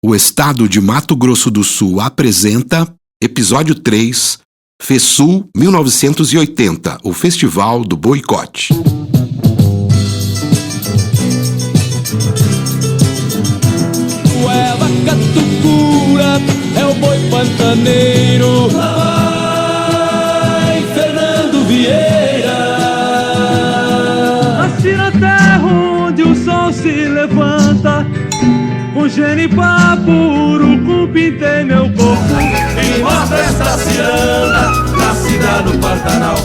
O Estado de Mato Grosso do Sul apresenta Episódio 3, FESUL 1980, o Festival do Boicote. É vaca tucura, é o boi pantaneiro. Ai, Fernando Vieira. Nasci na terra onde o sol se levanta, com genipapo, urucum, pintei meu corpo. E mostra esta ciranda, nascida no Pantanal.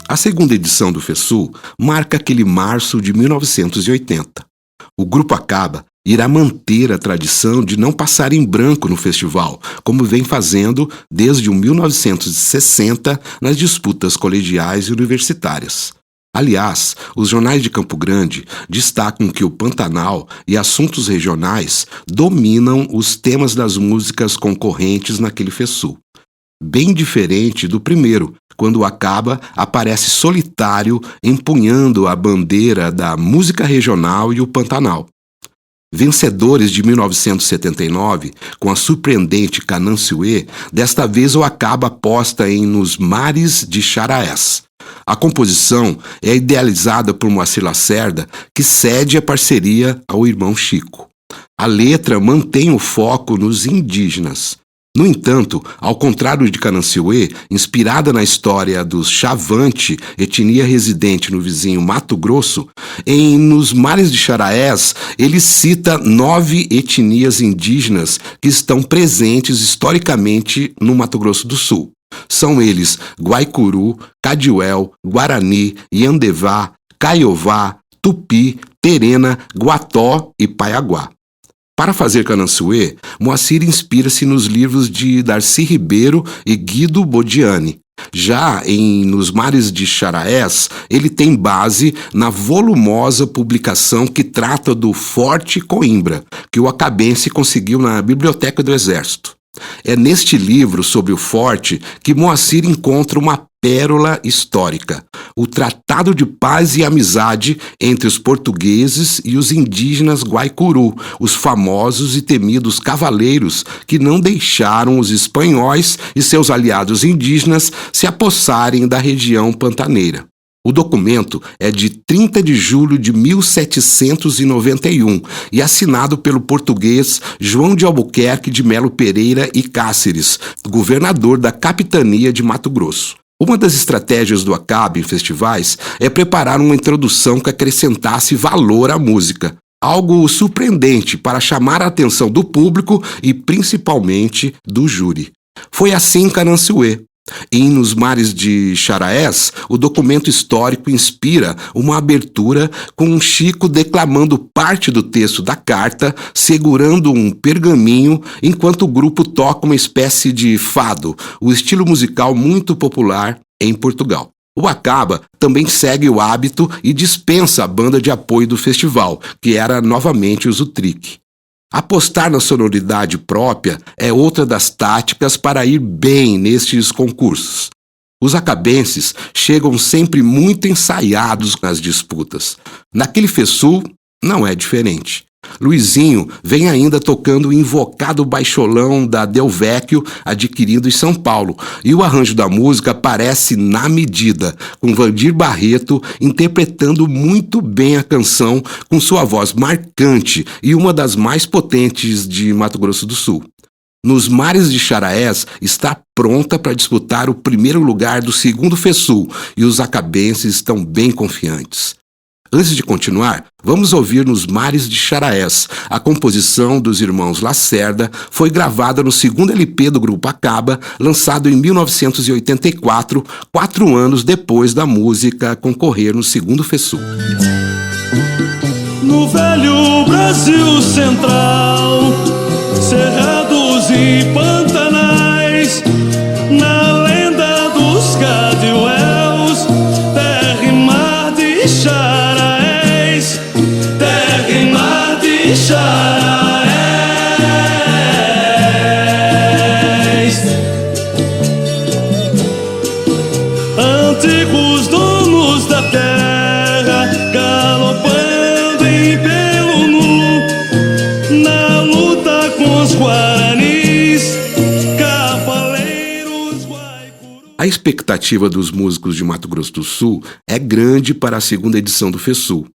A segunda edição do FESUL marca aquele março de 1980. O Grupo Acaba irá manter a tradição de não passar em branco no festival, como vem fazendo desde 1960 nas disputas colegiais e universitárias. Aliás, os jornais de Campo Grande destacam que o Pantanal e assuntos regionais dominam os temas das músicas concorrentes naquele FESUL. Bem diferente do primeiro, quando o Acaba aparece solitário empunhando a bandeira da música regional e o Pantanal. Vencedores de 1979, com a surpreendente Canançuê, desta vez o Acaba aposta em Nos Mares de Xaraés. A composição é idealizada por Moacir Lacerda, que cede a parceria ao irmão Chico. A letra mantém o foco nos indígenas. No entanto, ao contrário de Canançuê, inspirada na história dos Chavante, etnia residente no vizinho Mato Grosso, em Nos Mares de Xaraés, ele cita 9 etnias indígenas que estão presentes historicamente no Mato Grosso do Sul. São eles Guaicuru, Cadiuel, Guarani, Yandevá, Caiová, Tupi, Terena, Guató e Paiaguá. Para fazer Canançuê, Moacir inspira-se nos livros de Darcy Ribeiro e Guido Bodiani. Já em Nos Mares de Xaraés, ele tem base na volumosa publicação que trata do Forte Coimbra, que o acabense conseguiu na Biblioteca do Exército. É neste livro sobre o forte que Moacir encontra uma pérola histórica, o Tratado de Paz e Amizade entre os portugueses e os indígenas Guaicuru, os famosos e temidos cavaleiros que não deixaram os espanhóis e seus aliados indígenas se apossarem da região pantaneira. O documento é de 30 de julho de 1791 e assinado pelo português João de Albuquerque de Melo Pereira e Cáceres, governador da capitania de Mato Grosso. Uma das estratégias do Acaba em festivais é preparar uma introdução que acrescentasse valor à música, algo surpreendente para chamar a atenção do público e principalmente do júri. Foi assim em Canançuê. Em Nos Mares de Xaraés, o documento histórico inspira uma abertura com Chico declamando parte do texto da carta, segurando um pergaminho, enquanto o grupo toca uma espécie de fado, o estilo musical muito popular em Portugal. O Acaba também segue o hábito e dispensa a banda de apoio do festival, que era novamente o Zutrique. Apostar na sonoridade própria é outra das táticas para ir bem nestes concursos. Os acabenses chegam sempre muito ensaiados nas disputas. Naquele FESUL não é diferente. Luizinho vem ainda tocando o invocado baixolão da Del Vecchio, adquirido em São Paulo, e o arranjo da música parece na medida, com Vandir Barreto interpretando muito bem a canção com sua voz marcante e uma das mais potentes de Mato Grosso do Sul. Nos Mares de Xaraés está pronta para disputar o primeiro lugar do segundo FESUL e os acabenses estão bem confiantes. Antes de continuar, vamos ouvir Nos Mares de Xaraés. A composição dos irmãos Lacerda foi gravada no segundo LP do Grupo Acaba, lançado em 1984, 4 anos depois da música concorrer no segundo FESUL. No velho Brasil Central, cerrados e pantanais, na lenda dos Cadiuels, terra e mar de Xaraés, terra e mar de Xaraés. Antigos donos da terra, galopando em pelo expectativa dos músicos de Mato Grosso do Sul é grande para a segunda edição do FESUL,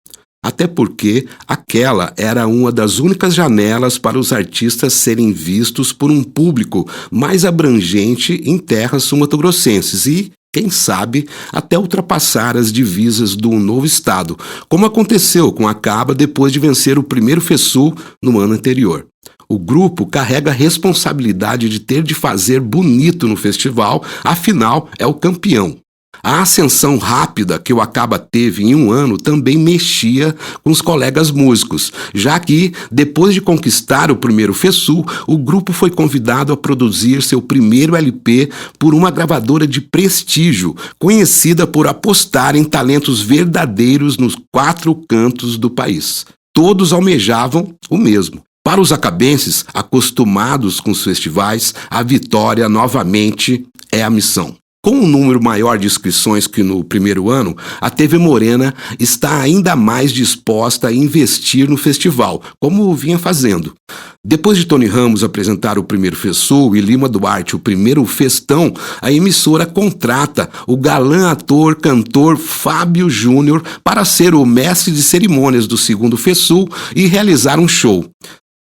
até porque aquela era uma das únicas janelas para os artistas serem vistos por um público mais abrangente em terras sul-mato-grossenses e, quem sabe, até ultrapassar as divisas do novo estado, como aconteceu com a Caba depois de vencer o primeiro FESUL no ano anterior. O grupo carrega a responsabilidade de ter de fazer bonito no festival, afinal é o campeão. A ascensão rápida que o Acaba teve em um ano também mexia com os colegas músicos, já que, depois de conquistar o primeiro FESUL, o grupo foi convidado a produzir seu primeiro LP por uma gravadora de prestígio, conhecida por apostar em talentos verdadeiros nos 4 cantos do país. Todos almejavam o mesmo. Para os acabenses, acostumados com os festivais, a vitória novamente é a missão. Com um número maior de inscrições que no primeiro ano, a TV Morena está ainda mais disposta a investir no festival, como vinha fazendo. Depois de Tony Ramos apresentar o primeiro FESUL e Lima Duarte o primeiro Festão, a emissora contrata o galã ator-cantor Fábio Júnior para ser o mestre de cerimônias do segundo FESUL e realizar um show.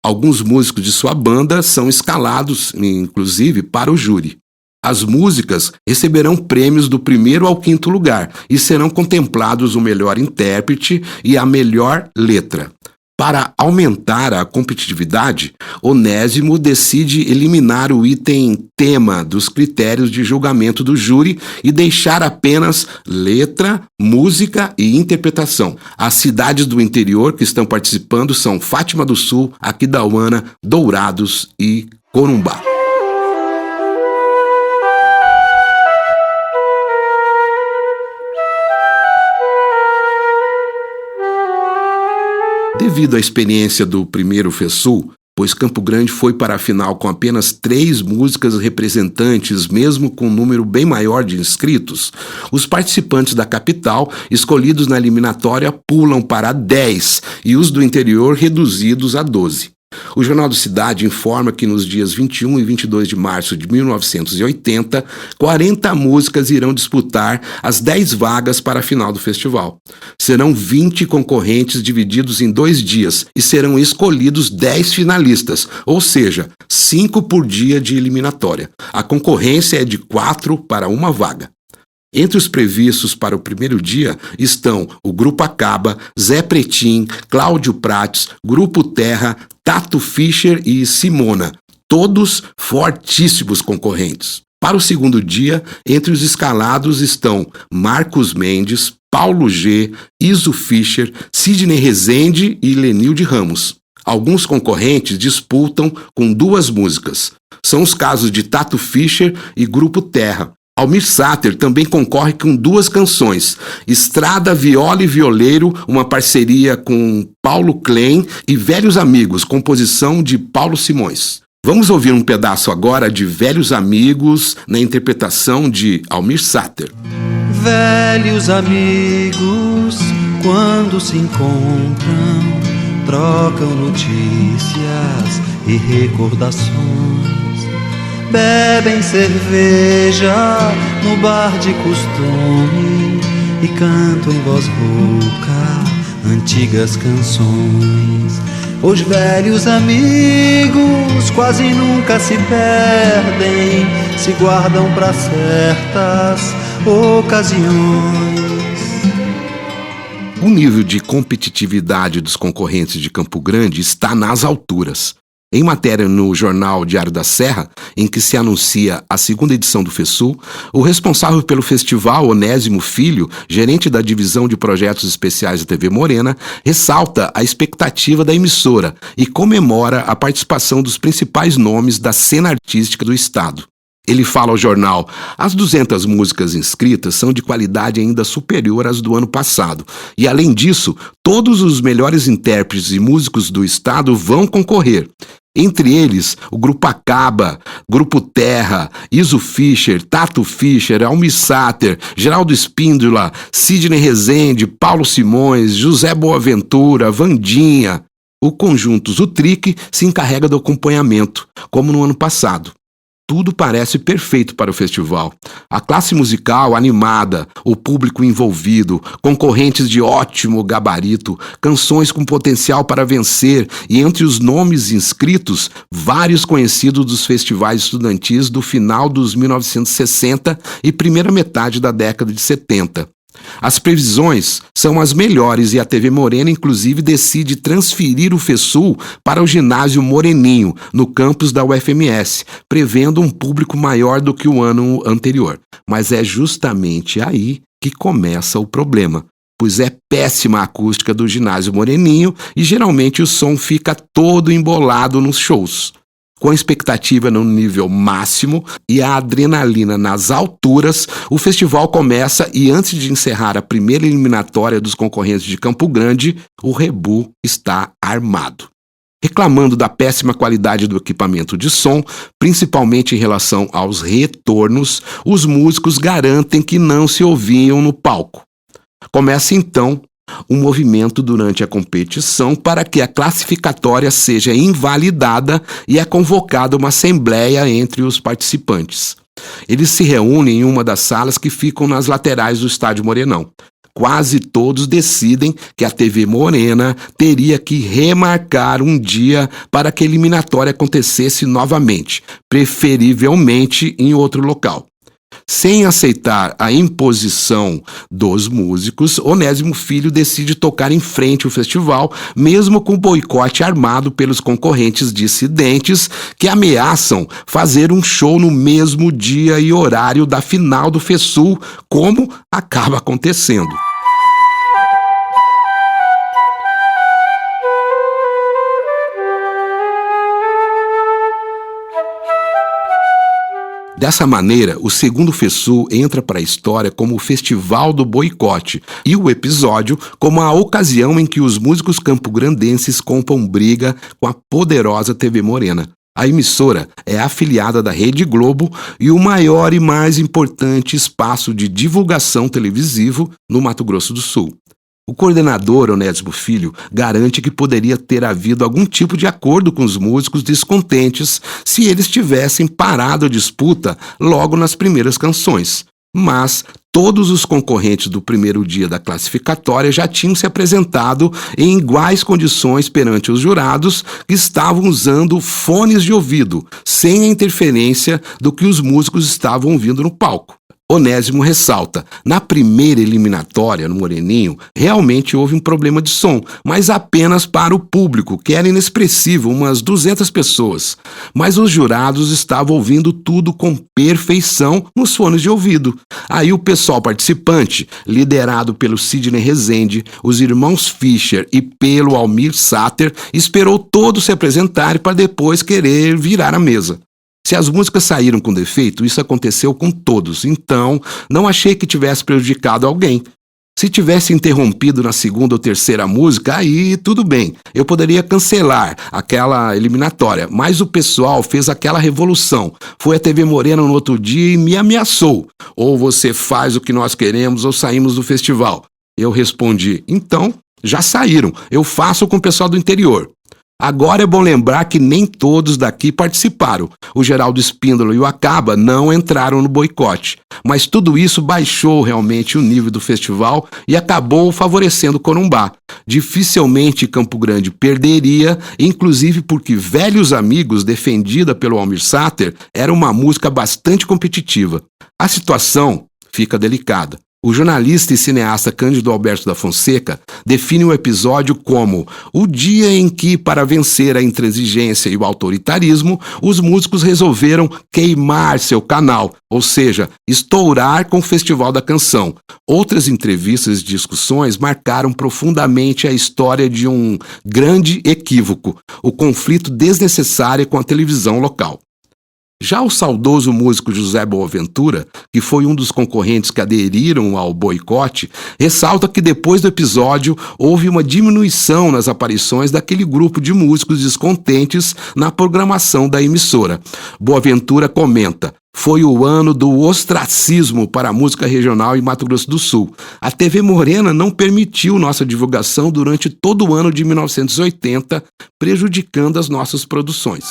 Alguns músicos de sua banda são escalados, inclusive, para o júri. As músicas receberão prêmios do 1º ao 5º lugar e serão contemplados o melhor intérprete e a melhor letra. Para aumentar a competitividade, Onésimo decide eliminar o item tema dos critérios de julgamento do júri e deixar apenas letra, música e interpretação. As cidades do interior que estão participando são Fátima do Sul, Aquidauana, Dourados e Corumbá. Devido à experiência do primeiro FESUL, pois Campo Grande foi para a final com apenas 3 músicas representantes, mesmo com um número bem maior de inscritos, os participantes da capital, escolhidos na eliminatória, pulam para 10 e os do interior reduzidos a 12. O Jornal do Cidade informa que nos dias 21 e 22 de março de 1980, 40 músicas irão disputar as 10 vagas para a final do festival. Serão 20 concorrentes divididos em 2 dias e serão escolhidos 10 finalistas, ou seja, 5 por dia de eliminatória. A concorrência é de 4 para 1 vaga. Entre os previstos para o primeiro dia estão o Grupo Acaba, Zé Pretim, Cláudio Prates, Grupo Terra, Tato Fischer e Simona, todos fortíssimos concorrentes. Para o segundo dia, entre os escalados estão Marcos Mendes, Paulo G, Iso Fischer, Sidney Rezende e Lenilde Ramos. Alguns concorrentes disputam com 2 músicas. São os casos de Tato Fischer e Grupo Terra. Almir Sater também concorre com 2 canções, Estrada, Viola e Violeiro, uma parceria com Paulo Klein e Velhos Amigos, composição de Paulo Simões. Vamos ouvir um pedaço agora de Velhos Amigos, na interpretação de Almir Sater. Velhos amigos, quando se encontram, trocam notícias e recordações. Bebem cerveja no bar de costume e cantam em voz rouca antigas canções. Os velhos amigos quase nunca se perdem, se guardam para certas ocasiões. O nível de competitividade dos concorrentes de Campo Grande está nas alturas. Em matéria no jornal Diário da Serra, em que se anuncia a segunda edição do FESUL, o responsável pelo festival, Onésimo Filho, gerente da divisão de projetos especiais da TV Morena, ressalta a expectativa da emissora e comemora a participação dos principais nomes da cena artística do estado. Ele fala ao jornal: as 200 músicas inscritas são de qualidade ainda superior às do ano passado. E, além disso, todos os melhores intérpretes e músicos do estado vão concorrer. Entre eles, o Grupo Acaba, Grupo Terra, Iso Fischer, Tato Fischer, Almir Sater, Geraldo Espíndola, Sidney Rezende, Paulo Simões, José Boaventura, Vandinha. O conjunto Zutrique se encarrega do acompanhamento, como no ano passado. Tudo parece perfeito para o festival. A classe musical animada, o público envolvido, concorrentes de ótimo gabarito, canções com potencial para vencer e, entre os nomes inscritos, vários conhecidos dos festivais estudantis do final dos 1960 e primeira metade da década de 70. As previsões são as melhores e a TV Morena, inclusive, decide transferir o FESUL para o ginásio Moreninho, no campus da UFMS, prevendo um público maior do que o ano anterior. Mas é justamente aí que começa o problema, pois é péssima a acústica do ginásio Moreninho e geralmente o som fica todo embolado nos shows. Com a expectativa no nível máximo e a adrenalina nas alturas, o festival começa e, antes de encerrar a primeira eliminatória dos concorrentes de Campo Grande, o Rebu está armado. Reclamando da péssima qualidade do equipamento de som, principalmente em relação aos retornos, os músicos garantem que não se ouviam no palco. Começa então um movimento durante a competição para que a classificatória seja invalidada e é convocada uma assembleia entre os participantes. Eles se reúnem em uma das salas que ficam nas laterais do estádio Morenão. Quase todos decidem que a TV Morena teria que remarcar um dia para que a eliminatória acontecesse novamente, preferivelmente em outro local. Sem aceitar a imposição dos músicos, Onésimo Filho decide tocar em frente ao festival, mesmo com boicote armado pelos concorrentes dissidentes que ameaçam fazer um show no mesmo dia e horário da final do FESUL, como acaba acontecendo. Dessa maneira, o segundo FESUL entra para a história como o Festival do Boicote e o episódio como a ocasião em que os músicos campograndenses compram briga com a poderosa TV Morena. A emissora é afiliada da Rede Globo e o maior e mais importante espaço de divulgação televisivo no Mato Grosso do Sul. O coordenador Onésimo Filho garante que poderia ter havido algum tipo de acordo com os músicos descontentes se eles tivessem parado a disputa logo nas primeiras canções. Mas todos os concorrentes do primeiro dia da classificatória já tinham se apresentado em iguais condições perante os jurados, que estavam usando fones de ouvido, sem a interferência do que os músicos estavam ouvindo no palco. Onésimo ressalta: na primeira eliminatória, no Moreninho, realmente houve um problema de som, mas apenas para o público, que era inexpressivo, umas 200 pessoas. Mas os jurados estavam ouvindo tudo com perfeição nos fones de ouvido. Aí o pessoal participante, liderado pelo Sidney Rezende, os irmãos Fischer e pelo Almir Sater, esperou todos se apresentarem para depois querer virar a mesa. Se as músicas saíram com defeito, isso aconteceu com todos, então não achei que tivesse prejudicado alguém. Se tivesse interrompido na segunda ou terceira música, aí tudo bem, eu poderia cancelar aquela eliminatória, mas o pessoal fez aquela revolução. Foi a TV Morena no outro dia e me ameaçou. Ou você faz o que nós queremos ou saímos do festival. Eu respondi: então, já saíram, eu faço com o pessoal do interior. Agora é bom lembrar que nem todos daqui participaram. O Geraldo Espíndola e o Acaba não entraram no boicote. Mas tudo isso baixou realmente o nível do festival e acabou favorecendo Corumbá. Dificilmente Campo Grande perderia, inclusive porque Velhos Amigos, defendida pelo Almir Sater, era uma música bastante competitiva. A situação fica delicada. O jornalista e cineasta Cândido Alberto da Fonseca define o episódio como o dia em que, para vencer a intransigência e o autoritarismo, os músicos resolveram queimar seu canal, ou seja, estourar com o Festival da Canção. Outras entrevistas e discussões marcaram profundamente a história de um grande equívoco, o conflito desnecessário com a televisão local. Já o saudoso músico José Boaventura, que foi um dos concorrentes que aderiram ao boicote, ressalta que depois do episódio houve uma diminuição nas aparições daquele grupo de músicos descontentes na programação da emissora. Boaventura comenta: foi o ano do ostracismo para a música regional em Mato Grosso do Sul. A TV Morena não permitiu nossa divulgação durante todo o ano de 1980, prejudicando as nossas produções.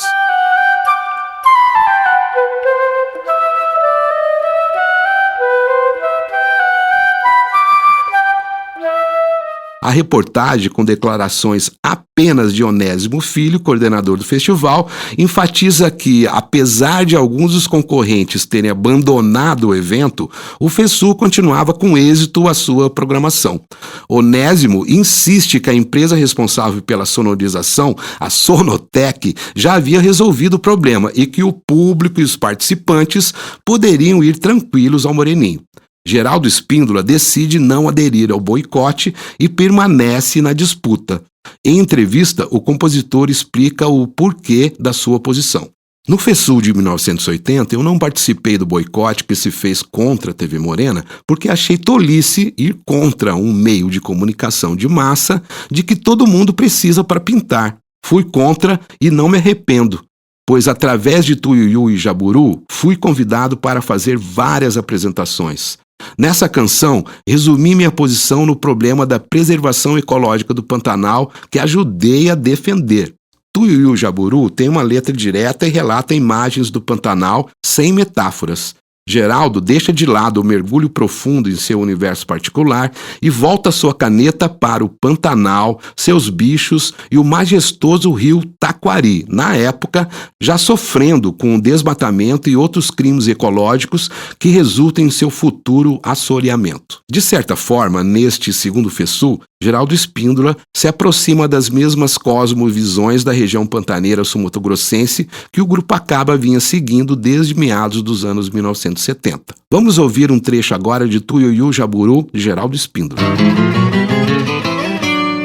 A reportagem, com declarações apenas de Onésimo Filho, coordenador do festival, enfatiza que, apesar de alguns dos concorrentes terem abandonado o evento, o FESU continuava com êxito a sua programação. Onésimo insiste que a empresa responsável pela sonorização, a Sonotec, já havia resolvido o problema e que o público e os participantes poderiam ir tranquilos ao Moreninho. Geraldo Espíndola decide não aderir ao boicote e permanece na disputa. Em entrevista, o compositor explica o porquê da sua posição. No FESU de 1980, eu não participei do boicote que se fez contra a TV Morena porque achei tolice ir contra um meio de comunicação de massa de que todo mundo precisa para pintar. Fui contra e não me arrependo, pois através de Tuiuiu e Jaburu fui convidado para fazer várias apresentações. Nessa canção, resumi minha posição no problema da preservação ecológica do Pantanal que ajudei a defender. Tuiuiu Jaburu tem uma letra direta e relata imagens do Pantanal sem metáforas. Geraldo deixa de lado o mergulho profundo em seu universo particular e volta sua caneta para o Pantanal, seus bichos e o majestoso rio Taquari, na época já sofrendo com o desmatamento e outros crimes ecológicos que resultam em seu futuro assoreamento. De certa forma, neste segundo FESU, Geraldo Espíndola se aproxima das mesmas cosmovisões da região pantaneira sul-mato-grossense que o Grupo Acaba vinha seguindo desde meados dos anos 1970. Vamos ouvir um trecho agora de Tuiuiu Jaburu, de Geraldo Espíndola.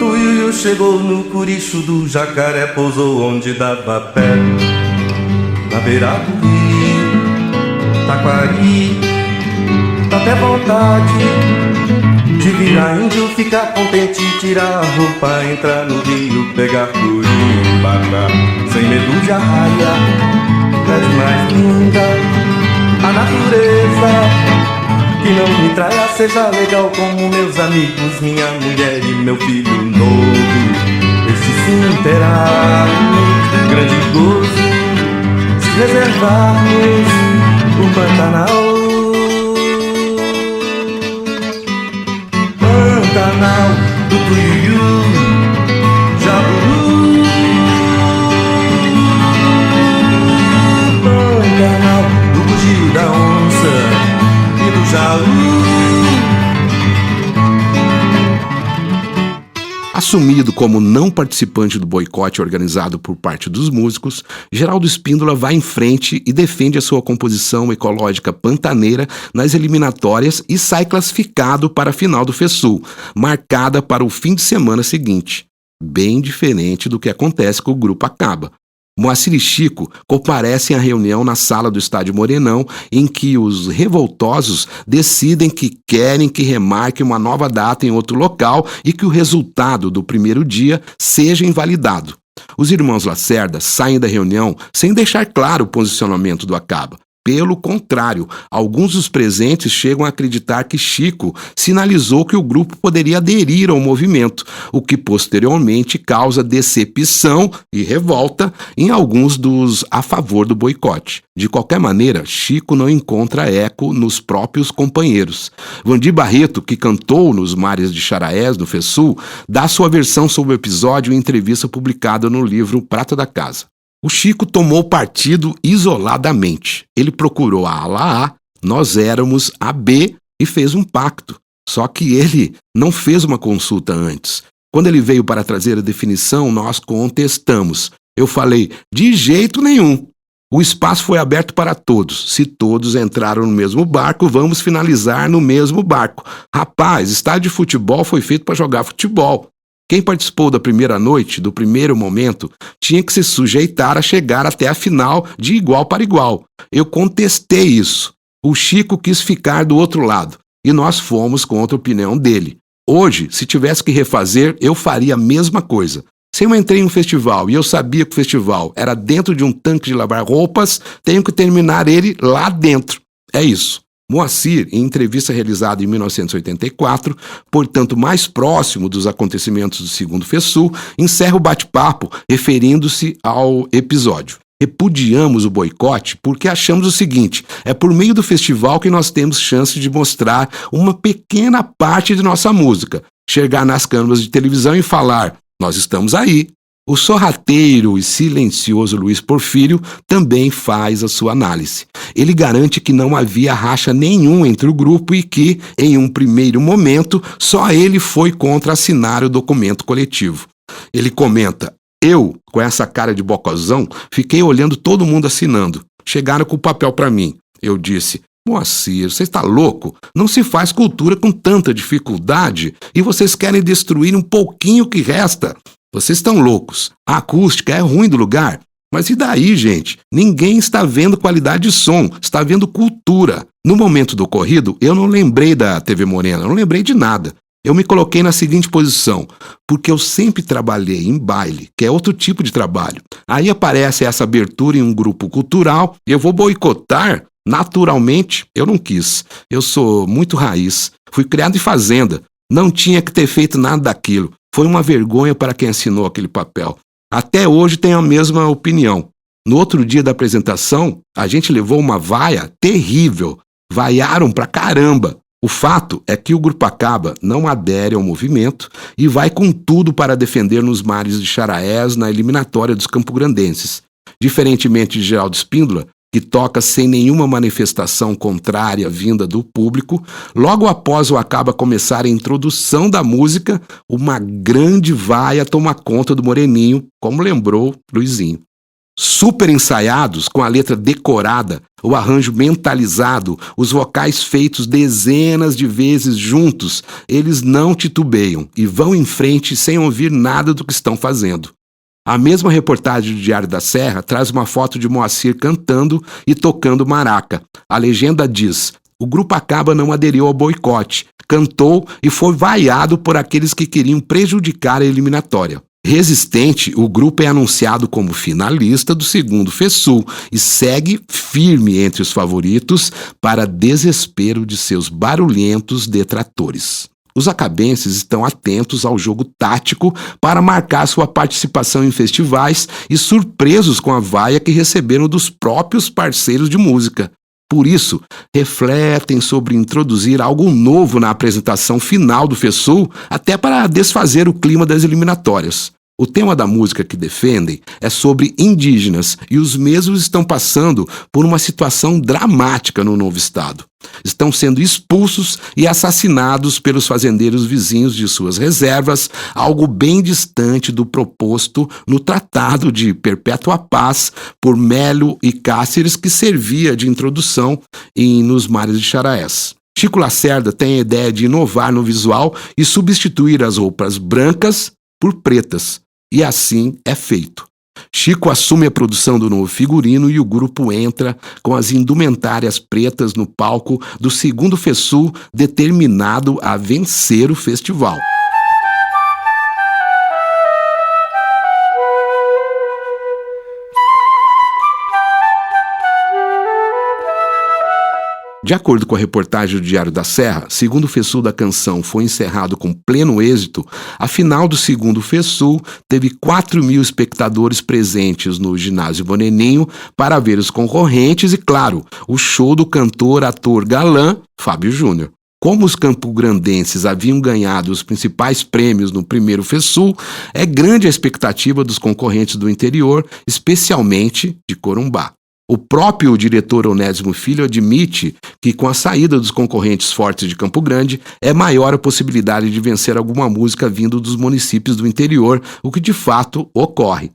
Tuiuiu chegou no curicho do jacaré, pousou onde dava pé, na beira do rio Taquari. Dá até vontade de virar índio, ficar contente, tirar a roupa, entrar no rio, pegar curimbata, sem medo de arraia. É demais linda a natureza, que não me traia, seja legal como meus amigos, minha mulher e meu filho novo. Este sim terá um grande gozo se reservarmos o Pantanal. Pantanal do Tuiuiu Jaburu, Pantanal do bugio da onça e do jaú. Assumido como não participante do boicote organizado por parte dos músicos, Geraldo Espíndola vai em frente e defende a sua composição ecológica pantaneira nas eliminatórias e sai classificado para a final do FESU, marcada para o fim de semana seguinte. Bem diferente do que acontece com o Grupo Acaba. Moacir e Chico comparecem à reunião na sala do Estádio Morenão, em que os revoltosos decidem que querem que remarque uma nova data em outro local e que o resultado do primeiro dia seja invalidado. Os irmãos Lacerda saem da reunião sem deixar claro o posicionamento do Acaba. Pelo contrário, alguns dos presentes chegam a acreditar que Chico sinalizou que o grupo poderia aderir ao movimento, o que posteriormente causa decepção e revolta em alguns dos a favor do boicote. De qualquer maneira, Chico não encontra eco nos próprios companheiros. Vandir Barreto, que cantou nos Mares de Xaraés, no FESU, dá sua versão sobre o episódio em entrevista publicada no livro Prata da Casa. O Chico tomou partido isoladamente. Ele procurou a ala A, nós éramos a B e fez um pacto. Só que ele não fez uma consulta antes. Quando ele veio para trazer a definição, nós contestamos. Eu falei, de jeito nenhum. O espaço foi aberto para todos. Se todos entraram no mesmo barco, vamos finalizar no mesmo barco. Rapaz, estádio de futebol foi feito para jogar futebol. Quem participou da primeira noite, do primeiro momento, tinha que se sujeitar a chegar até a final de igual para igual. Eu contestei isso. O Chico quis ficar do outro lado e nós fomos contra a opinião dele. Hoje, se tivesse que refazer, eu faria a mesma coisa. Se eu entrei em um festival e eu sabia que o festival era dentro de um tanque de lavar roupas, tenho que terminar ele lá dentro. É isso. Moacir, em entrevista realizada em 1984, portanto mais próximo dos acontecimentos do segundo FESU, encerra o bate-papo referindo-se ao episódio. Repudiamos o boicote porque achamos o seguinte, é por meio do festival que nós temos chance de mostrar uma pequena parte de nossa música. chegar nas câmeras de televisão e falar: nós estamos aí. O sorrateiro e silencioso Luiz Porfírio também faz a sua análise. Ele garante que não havia racha nenhum entre o grupo e que, em um primeiro momento, só ele foi contra assinar o documento coletivo. Ele comenta: eu, com essa cara de bocozão, fiquei olhando todo mundo assinando. Chegaram com o papel para mim. Eu disse: Moacir, você está louco? Não se faz cultura com tanta dificuldade e vocês querem destruir um pouquinho que resta. Vocês estão loucos. A acústica é ruim do lugar. Mas e daí, gente? Ninguém está vendo qualidade de som, está vendo cultura. No momento do ocorrido, eu não lembrei da TV Morena, não lembrei de nada. Eu me coloquei na seguinte posição, porque eu sempre trabalhei em baile, que é outro tipo de trabalho. Aí aparece essa abertura em um grupo cultural e eu vou boicotar? Naturalmente, eu não quis. Eu sou muito raiz. Fui criado em fazenda. Não tinha que ter feito nada daquilo. Foi uma vergonha para quem assinou aquele papel. Até hoje tenho a mesma opinião. No outro dia da apresentação, a gente levou uma vaia terrível. Vaiaram pra caramba. O fato é que o Grupo Acaba não adere ao movimento e vai com tudo para defender nos mares de Charaés na eliminatória dos campograndenses. Diferentemente de Geraldo Espíndola, que toca sem nenhuma manifestação contrária vinda do público, logo após o Acaba começar a introdução da música, uma grande vaia toma conta do Moreninho, como lembrou Luizinho. Super ensaiados, com a letra decorada, o arranjo mentalizado, os vocais feitos dezenas de vezes juntos, eles não titubeiam e vão em frente sem ouvir nada do que estão fazendo. A mesma reportagem do Diário da Serra traz uma foto de Moacir cantando e tocando maraca. A legenda diz: o Grupo Acaba não aderiu ao boicote, cantou e foi vaiado por aqueles que queriam prejudicar a eliminatória. Resistente, o grupo é anunciado como finalista do segundo FESUL e segue firme entre os favoritos para desespero de seus barulhentos detratores. Os acabenses estão atentos ao jogo tático para marcar sua participação em festivais e surpresos com a vaia que receberam dos próprios parceiros de música. Por isso, refletem sobre introduzir algo novo na apresentação final do FESUL, até para desfazer o clima das eliminatórias. O tema da música que defendem é sobre indígenas e os mesmos estão passando por uma situação dramática no novo estado. Estão sendo expulsos e assassinados pelos fazendeiros vizinhos de suas reservas, algo bem distante do proposto no Tratado de Perpétua Paz por Melo e Cáceres, que servia de introdução nos mares de Charaés. Chico Lacerda tem a ideia de inovar no visual e substituir as roupas brancas por pretas. E assim é feito. Chico assume a produção do novo figurino e o grupo entra com as indumentárias pretas no palco do segundo FESUL, determinado a vencer o festival. De acordo com a reportagem do Diário da Serra, segundo o FESUL da Canção foi encerrado com pleno êxito, a final do segundo FESUL teve 4.000 espectadores presentes no ginásio Moreninho para ver os concorrentes e, claro, o show do cantor-ator galã Fábio Júnior. Como os campograndenses haviam ganhado os principais prêmios no primeiro FESUL, é grande a expectativa dos concorrentes do interior, especialmente de Corumbá. O próprio diretor Onésimo Filho admite que, com a saída dos concorrentes fortes de Campo Grande, é maior a possibilidade de vencer alguma música vindo dos municípios do interior, o que de fato ocorre.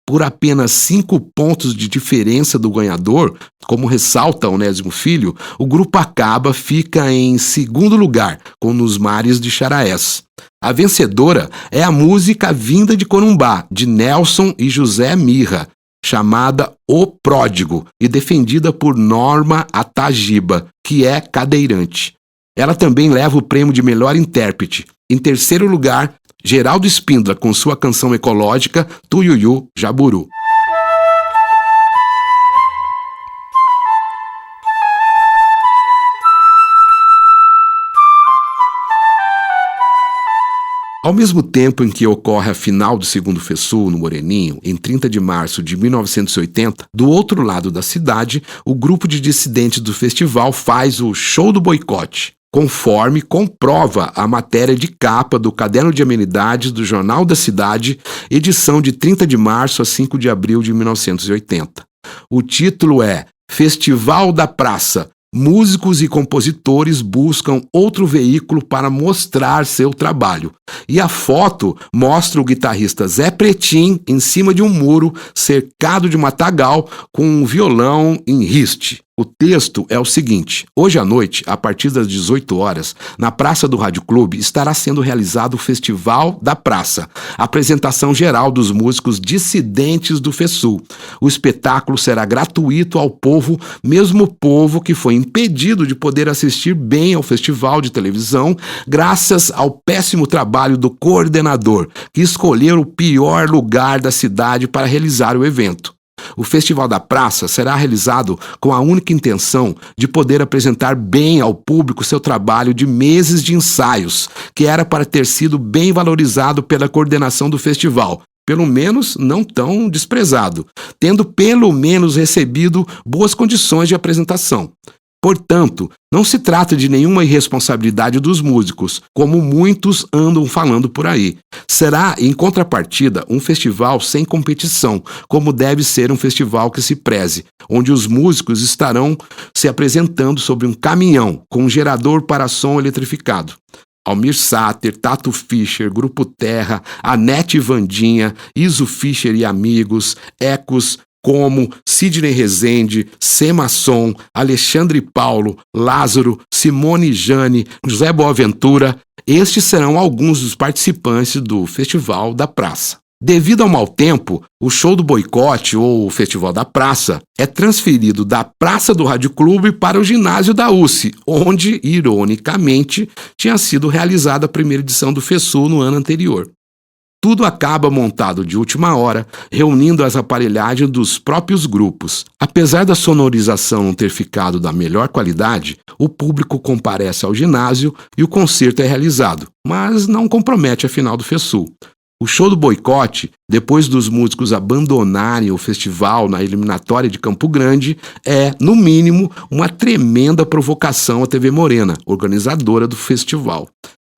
Por apenas 5 pontos de diferença do ganhador, como ressalta Onésimo Filho, o Grupo Acaba fica em segundo lugar, com Nos Mares de Charaés. A vencedora é a música vinda de Corumbá, de Nelson e José Mirra, chamada O Pródigo e defendida por Norma Atagiba, que é cadeirante. Ela também leva o prêmio de melhor intérprete. Em terceiro lugar, Geraldo Espíndola com sua canção ecológica Tuiuiu Jaburu. Ao mesmo tempo em que ocorre a final do segundo FESUL no Moreninho, em 30 de março de 1980, do outro lado da cidade, o grupo de dissidentes do festival faz o Show do Boicote. conforme comprova a matéria de capa do Caderno de Amenidades do Jornal da Cidade, edição de 30 de março a 5 de abril de 1980. O título é Festival da Praça. Músicos e compositores buscam outro veículo para mostrar seu trabalho. E a foto mostra o guitarrista Zé Pretim em cima de um muro, cercado de matagal, com um violão em riste. O texto é o seguinte: hoje à noite, a partir das 18 horas, na Praça do Rádio Clube, estará sendo realizado o Festival da Praça, apresentação geral dos músicos dissidentes do FESUL. O espetáculo será gratuito ao povo, mesmo povo que foi impedido de poder assistir bem ao festival de televisão, graças ao péssimo trabalho do coordenador, que escolheu o pior lugar da cidade para realizar o evento. O Festival da Praça será realizado com a única intenção de poder apresentar bem ao público seu trabalho de meses de ensaios, que era para ter sido bem valorizado pela coordenação do festival, pelo menos não tão desprezado, tendo pelo menos recebido boas condições de apresentação. Portanto, não se trata de nenhuma irresponsabilidade dos músicos, como muitos andam falando por aí. Será, em contrapartida, um festival sem competição, como deve ser um festival que se preze, onde os músicos estarão se apresentando sobre um caminhão com um gerador para som eletrificado. Almir Sater, Tato Fischer, Grupo Terra, Anete e Vandinha, Iso Fischer e Amigos, Ecos, como Sidney Rezende, Semasson, Alexandre Paulo, Lázaro, Simone Jane, José Boaventura. Estes serão alguns dos participantes do Festival da Praça. Devido ao mau tempo, o show do boicote, ou o Festival da Praça, é transferido da Praça do Rádio Clube para o ginásio da USP, onde, ironicamente, tinha sido realizada a primeira edição do FESUL no ano anterior. Tudo acaba montado de última hora, reunindo as aparelhagens dos próprios grupos. Apesar da sonorização não ter ficado da melhor qualidade, o público comparece ao ginásio e o concerto é realizado, mas não compromete a final do FESUL. O show do boicote, depois dos músicos abandonarem o festival na eliminatória de Campo Grande, é, no mínimo, uma tremenda provocação à TV Morena, organizadora do festival.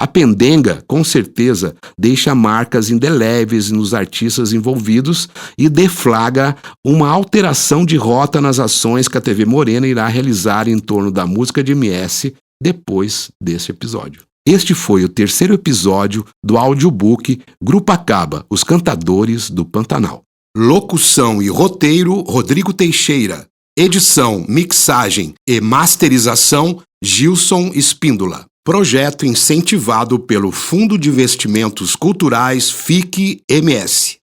A pendenga, com certeza, deixa marcas indeléveis nos artistas envolvidos e deflagra uma alteração de rota nas ações que a TV Morena irá realizar em torno da música de MS depois desse episódio. Este foi o terceiro episódio do audiobook Grupo Acaba, Os Cantadores do Pantanal. Locução e roteiro, Rodrigo Teixeira. Edição, mixagem e masterização, Gilson Espíndola. Projeto incentivado pelo Fundo de Investimentos Culturais FIC-MS.